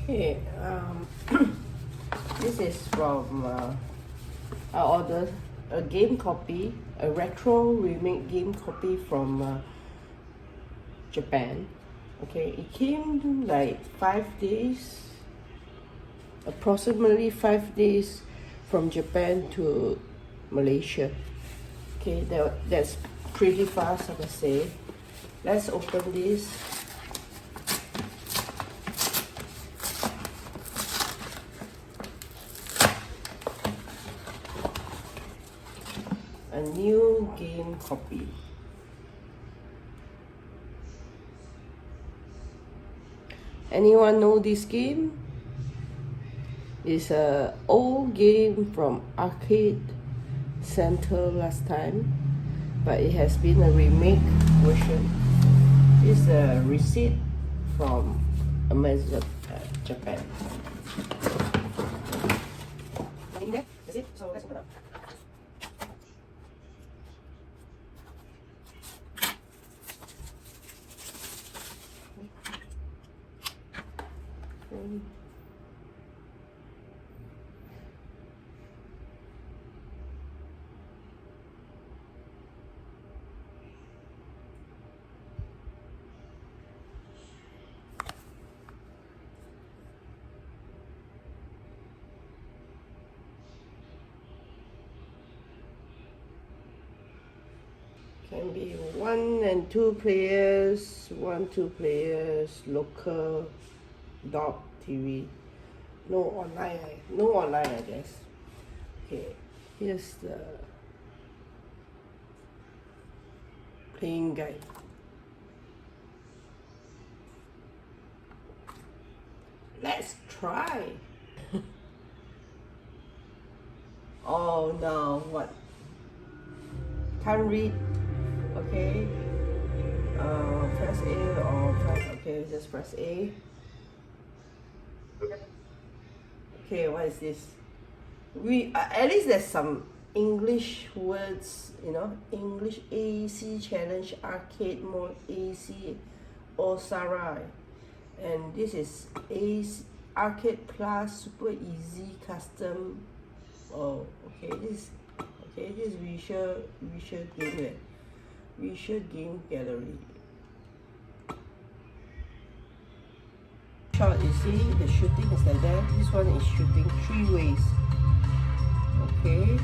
Okay, this is from I ordered a game copy, a retro remake game copy from Japan. Okay, it came like 5 days, approximately 5 days from Japan to Malaysia. Okay, that's pretty fast, I must say. Let's open this. A new game copy. Anyone know this game? It's a old game from Arcade Center last time, but it has been a remake version. It's a receipt from Amazon, Japan. In there, that's it. So let's open it up. Can be 1 and 2 players, 2 players, local, dot TV. No online, I guess. Okay, here's the playing guide. Let's try. Oh no, what? Can't read. Okay. Press A or press, okay, just press A. Okay, what is this? We at least there's some English words, you know, English AC challenge, arcade mode, AC, Osara, and this is AC arcade plus super easy custom. Oh, okay, this visual game, visual game gallery. Shot, you see the shooting is like that. This one is shooting 3 ways. Okay.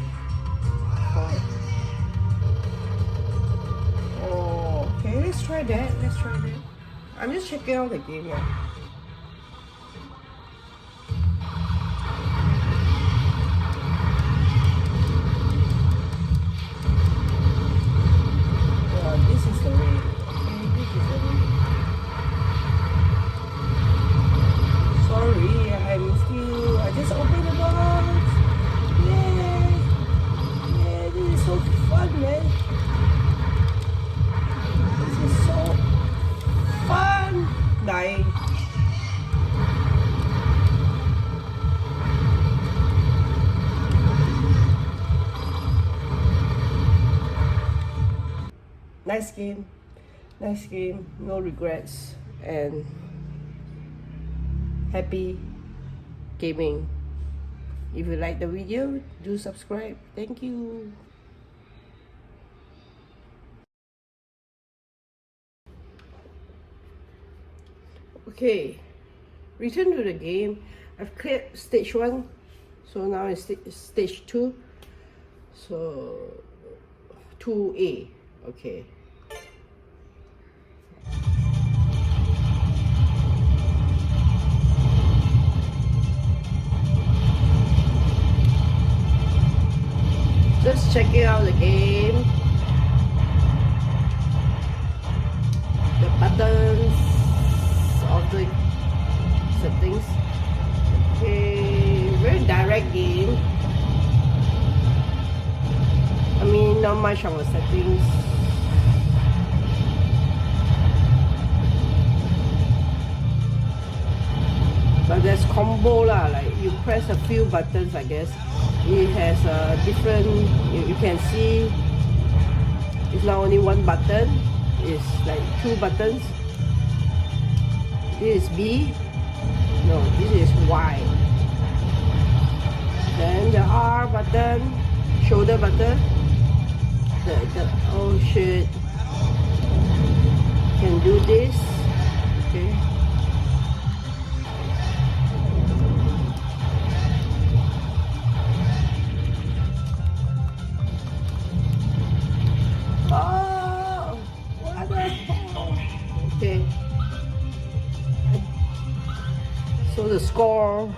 Oh, okay. Let's try that. I'm just checking out the game. Yeah. This is the way. Okay, this is the way. Sorry, I just opened the box. Yeah, this is so fun, man. This is so fun. Dying. Nice game, no regrets, and happy gaming. If you like the video, do subscribe. Thank you. Okay, return to the game. I've cleared stage 1, so now it's stage 2. So 2A. Okay. Just checking out the game. The buttons of the settings. Okay, very direct game. I mean, not much of the settings. But there's combo lah, like you press a few buttons, I guess. It has a different, you can see it's not only one button, it's like 2 buttons. This is B. No, This is Y. Then the R button, shoulder button. Oh shit. Can do this. Okay. Oh, what the hell? Okay. So the score,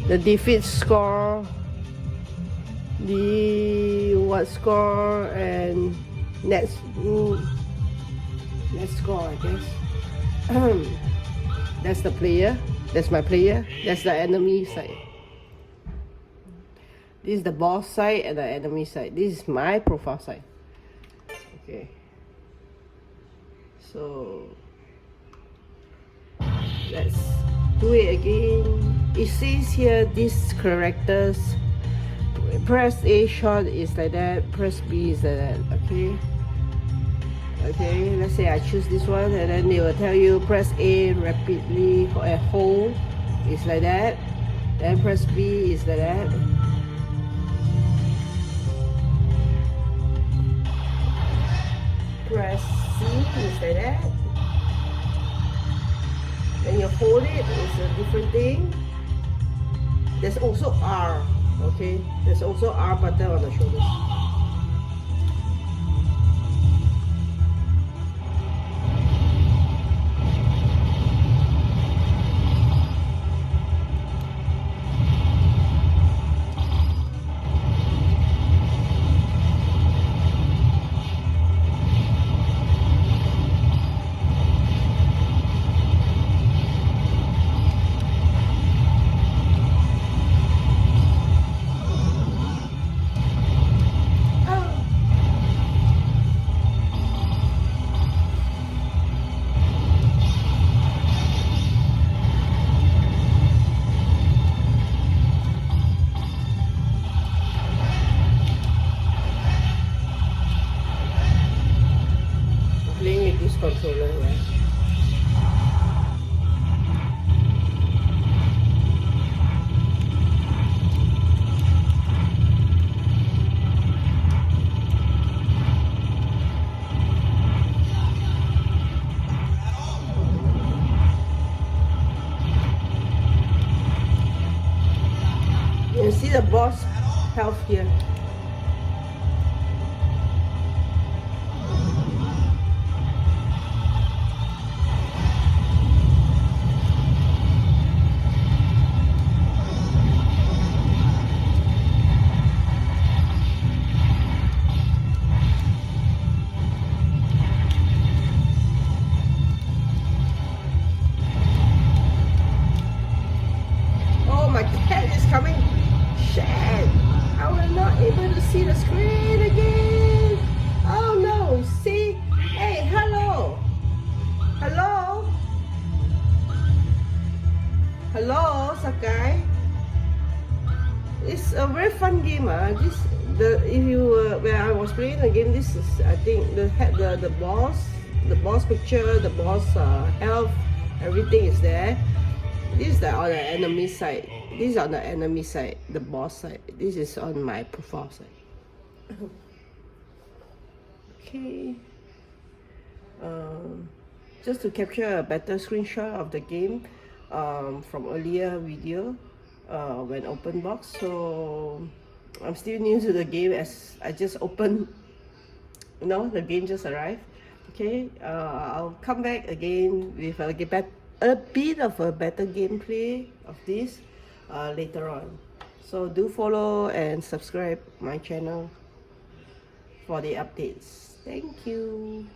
the defeat score, the what score, and net score, I guess. That's the player. That's my player. That's the enemy side. This is the boss side and the enemy side. This is my profile side. Okay. So let's do it again. It says here these characters. Press A short is like that. Press B is like that. Okay. Okay, let's say I choose this one, and then they will tell you press A rapidly and hold is like that. Then press B is like that. Press C is like that. When you hold it, it's a different thing. There's also R. Okay, there's also R button on the shoulders. Playing with this controller, right? You see the boss health here. Oh, my cat is coming. Shit! I was not able to see the screen again. Oh no! See? Hey, hello. Hello. Hello, Sakai. It's a very fun game. When I was playing the game, this is, I think, the boss picture, the boss health, everything is there. This is on the enemy side. This is on the enemy side, the boss side. This is on my profile side. Okay. Just to capture a better screenshot of the game from earlier video when open box. So I'm still new to the game as I just opened. The game just arrived. Okay. I'll come back again with a bit of a better gameplay of this later on. So do follow and subscribe my channel for the updates. Thank you.